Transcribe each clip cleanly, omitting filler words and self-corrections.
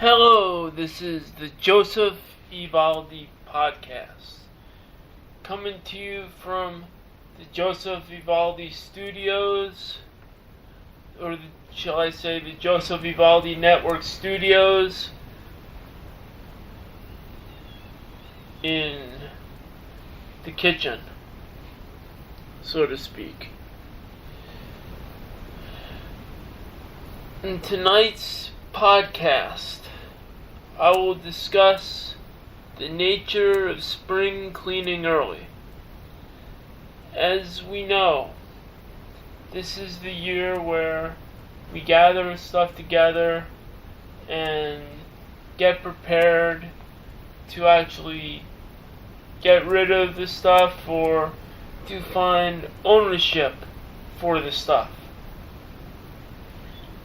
Hello, this is the Joseph Evaldi podcast, coming to you from the Joseph Evaldi Studios, or shall I say the Joseph Evaldi Network Studios in the kitchen, so to speak. In tonight's podcast, I will discuss the nature of spring cleaning early. As we know, this is the year where we gather stuff together and get prepared to actually get rid of the stuff or to find ownership for the stuff.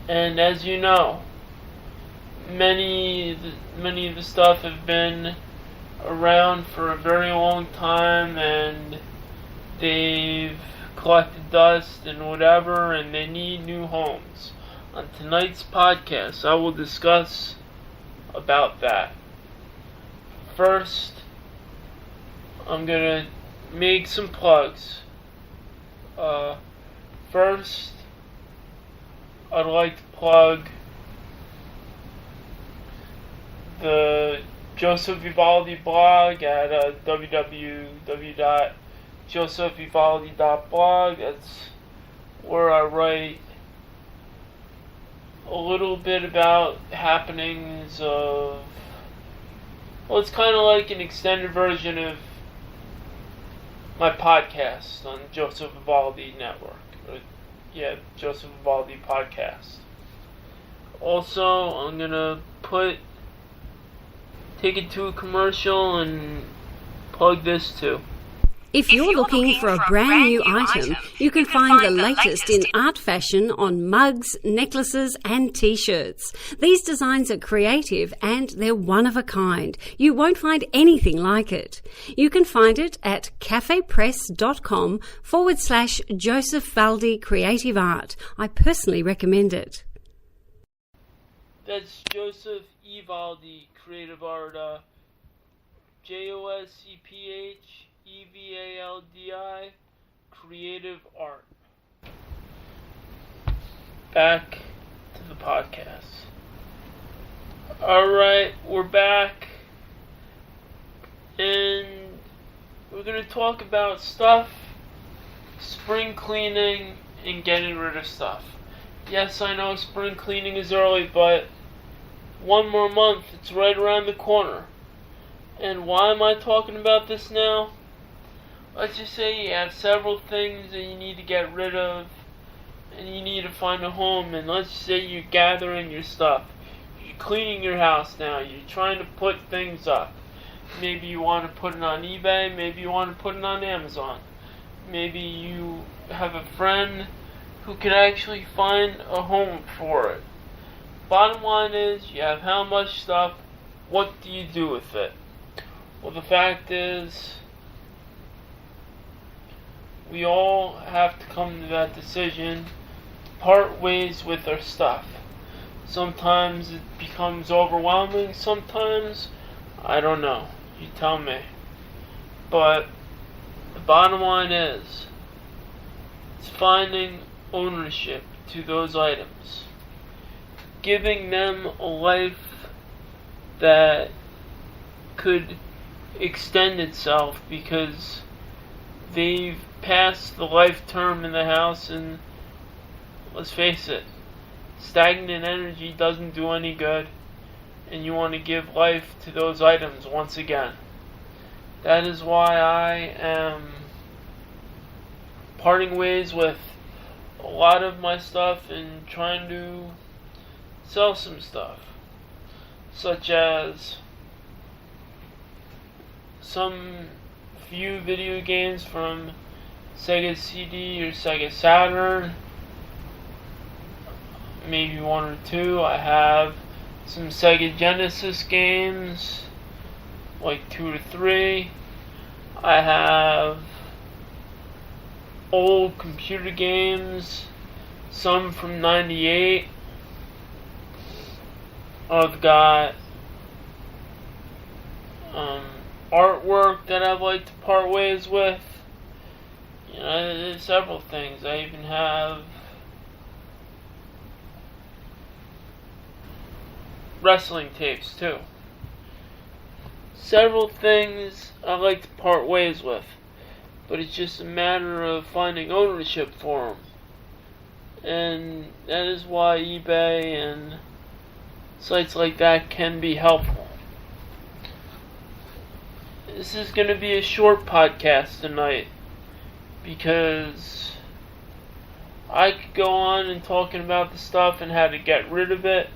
And as you know, many of the stuff have been around for a very long time, and they've collected dust and whatever, and they need new homes. On tonight's podcast, I will discuss about that. First, I'm gonna make some plugs. First, I'd like to plug the Joseph Evaldi blog at www.josephevaldi.blog. That's where I write a little bit about happenings of, well, it's kind of like an extended version of my podcast on Joseph Evaldi Network. Joseph Evaldi podcast. Also, I'm gonna take it to a commercial and plug this too. If you're looking for a brand new item, you can find the latest in art fashion on mugs, necklaces and t-shirts. These designs are creative and they're one of a kind. You won't find anything like it. You can find it at cafepress.com/Joseph Valdi Creative Art. I personally recommend it. That's Joseph Evaldi Creative Art, JOSEPHEVALDI Creative Art. Back to the podcast. Alright, we're back, and we're going to talk about stuff, spring cleaning, and getting rid of stuff. Yes, I know spring cleaning is early, but one more month, it's right around the corner. And why am I talking about this now? Let's just say you have several things that you need to get rid of, and you need to find a home, and let's just say you're gathering your stuff. You're cleaning your house now, you're trying to put things up. Maybe you want to put it on eBay, maybe you want to put it on Amazon. Maybe you have a friend who can actually find a home for it. Bottom line is, you have how much stuff, what do you do with it? Well, the fact is, we all have to come to that decision, part ways with our stuff. Sometimes it becomes overwhelming, sometimes, I don't know, you tell me. But the bottom line is, it's finding ownership to those items, giving them a life that could extend itself because they've passed the life term in the house, and let's face it, stagnant energy doesn't do any good, and you want to give life to those items once again. That is why I am parting ways with a lot of my stuff and trying to sell some stuff, such as some few video games from Sega CD or Sega Saturn, maybe one or two. I have some Sega Genesis games, like 2 or 3. I have old computer games, some from '98. I've got artwork that I'd like to part ways with. You know, there's several things. I even have wrestling tapes too. Several things I'd like to part ways with, but it's just a matter of finding ownership for them. And that is why eBay and sites like that can be helpful. This is going to be a short podcast tonight because I could go on and talking about the stuff and how to get rid of it,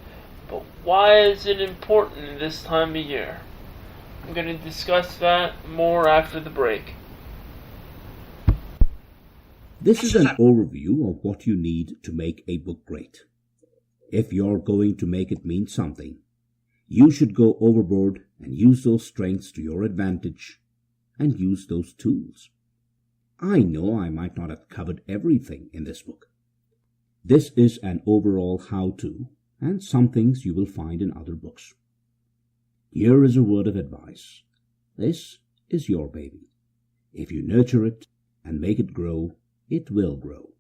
but why is it important in this time of year? I'm going to discuss that more after the break. This is an overview of what you need to make a book great. If you're going to make it mean something, you should go overboard and use those strengths to your advantage and use those tools. I know I might not have covered everything in this book. This is an overall how-to, and some things you will find in other books. Here is a word of advice. This is your baby. If you nurture it and make it grow, it will grow.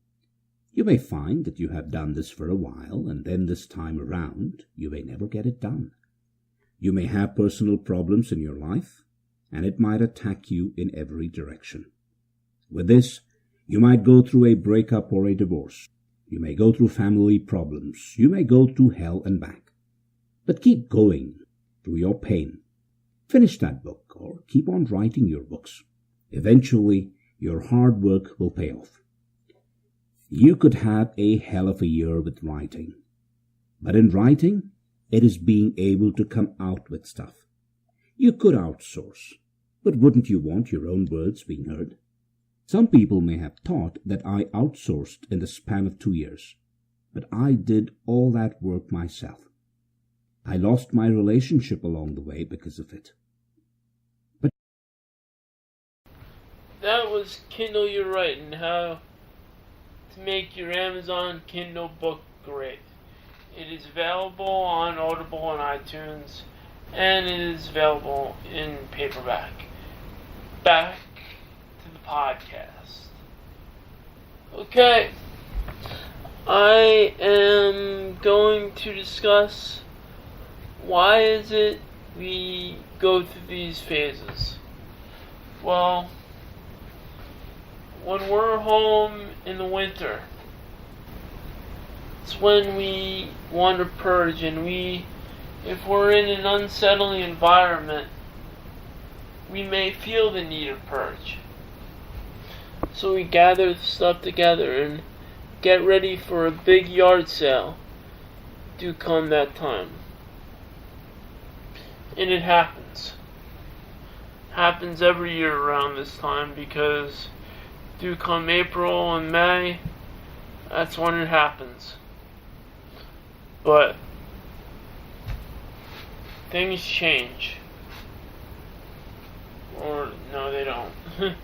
You may find that you have done this for a while, and then this time around, you may never get it done. You may have personal problems in your life, and it might attack you in every direction. With this, you might go through a breakup or a divorce. You may go through family problems. You may go through hell and back. But keep going through your pain. Finish that book or keep on writing your books. Eventually, your hard work will pay off. You could have a hell of a year with writing. But in writing, it is being able to come out with stuff. You could outsource, but wouldn't you want your own words being heard? Some people may have thought that I outsourced in the span of 2 years, but I did all that work myself. I lost my relationship along the way because of it. That was Kindle Your Writing, how to make your Amazon Kindle book great. It is available on Audible and iTunes, and it is available in paperback. Back to the podcast. Okay, I am going to discuss why is it we go through these phases. Well, when we're home in the winter, it's when we want to purge, and if we're in an unsettling environment, we may feel the need of purge. So we gather the stuff together and get ready for a big yard sale. Do come that time. And it happens. Happens every year around this time because do come April and May, that's when it happens. But things change. Or no, they don't.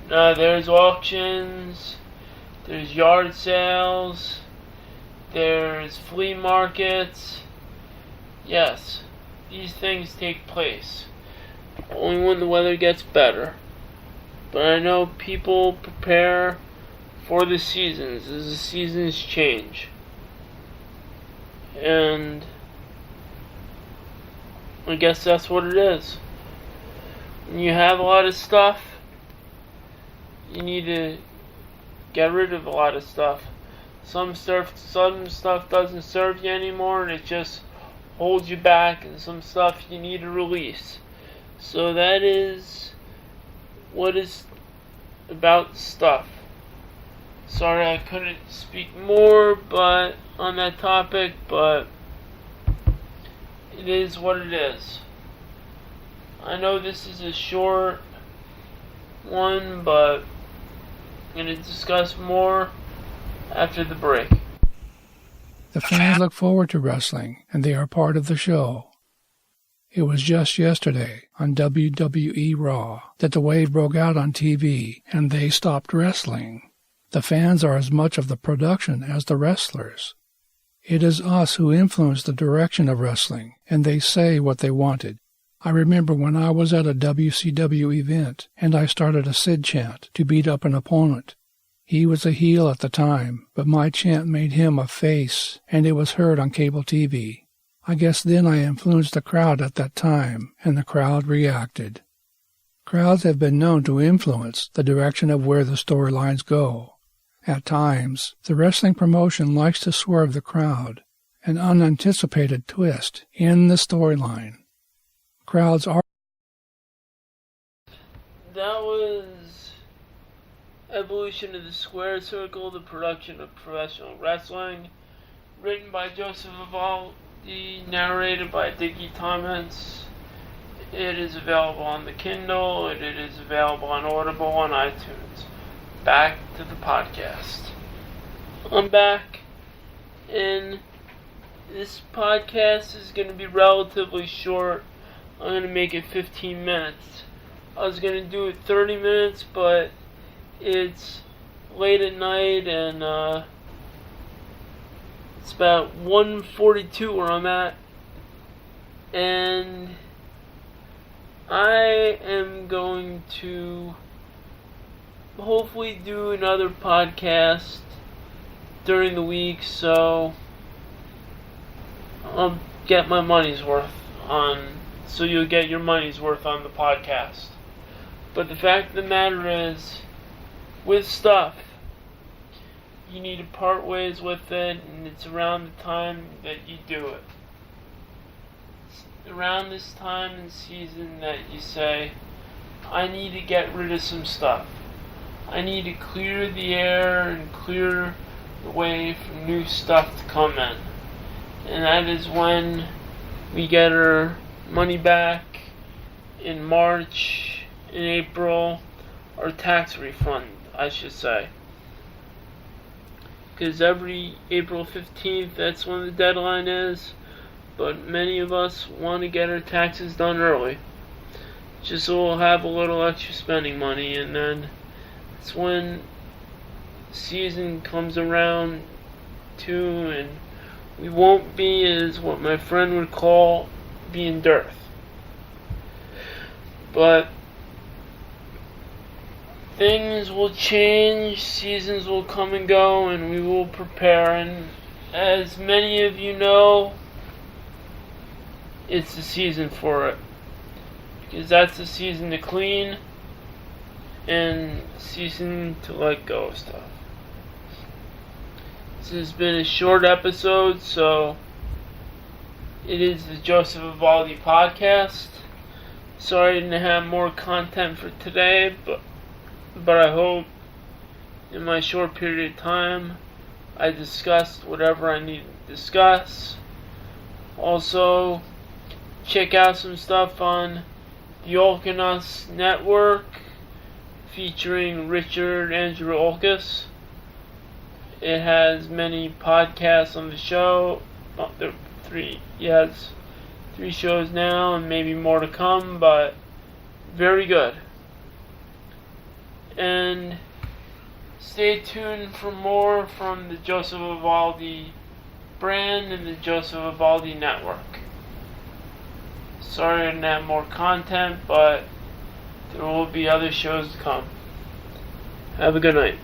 There's auctions, there's yard sales, there's flea markets. Yes, these things take place only when the weather gets better. But I know people prepare for the seasons as the seasons change. And I guess that's what it is. When you have a lot of stuff, you need to get rid of a lot of stuff. Some stuff doesn't serve you anymore, and it just holds you back, and some stuff you need to release. So that is what is about stuff. Sorry I couldn't speak more on that topic, but it is what it is. I know this is a short one, but I'm going to discuss more after the break. The fans look forward to wrestling, and they are part of the show. It was just yesterday on WWE Raw that the wave broke out on TV, and they stopped wrestling. The fans are as much of the production as the wrestlers. It is us who influence the direction of wrestling, and they say what they wanted. I remember when I was at a WCW event, and I started a Sid chant to beat up an opponent. He was a heel at the time, but my chant made him a face, and it was heard on cable TV. I guess then I influenced the crowd at that time, and the crowd reacted. Crowds have been known to influence the direction of where the storylines go. At times, the wrestling promotion likes to swerve the crowd, an unanticipated twist in the storyline. Crowds are... That was Evolution of the Square Circle, the production of professional wrestling, written by Joseph Vivaldi, narrated by Dickie Thomas. It is available on the Kindle, and it is available on Audible on iTunes. Back to the podcast. I'm back, and this podcast is going to be relatively short. I'm going to make it 15 minutes. I was going to do it 30 minutes, but it's late at night, and it's about 1:42 where I'm at, and I am going to hopefully do another podcast during the week, so I'll get my money's worth so you'll get your money's worth on the podcast. But the fact of the matter is, with stuff, you need to part ways with it, and it's around the time that you do it. It's around this time and season that you say, I need to get rid of some stuff. I need to clear the air and clear the way for new stuff to come in. And that is when we get our money back in March, in April, our tax refund, I should say. Because every April 15th, that's when the deadline is. But many of us want to get our taxes done early, just so we'll have a little extra spending money, and then it's when season comes around too, and we won't be, as what my friend would call, being dearth. But things will change, seasons will come and go, and we will prepare. And as many of you know, it's the season for it, because that's the season to clean and season to let go of stuff. This has been a short episode, so it is the Joseph Vivaldi podcast. Sorry I didn't have more content for today, but I hope in my short period of time I discussed whatever I needed to discuss. Also, check out some stuff on the Olkinus Network featuring Richard Andrew Olkus. It has many podcasts on the show. He has 3 shows now and maybe more to come, but very good. And stay tuned for more from the Joseph Vivaldi brand and the Joseph Vivaldi Network. Sorry I didn't have more content, but there will be other shows to come. Have a good night.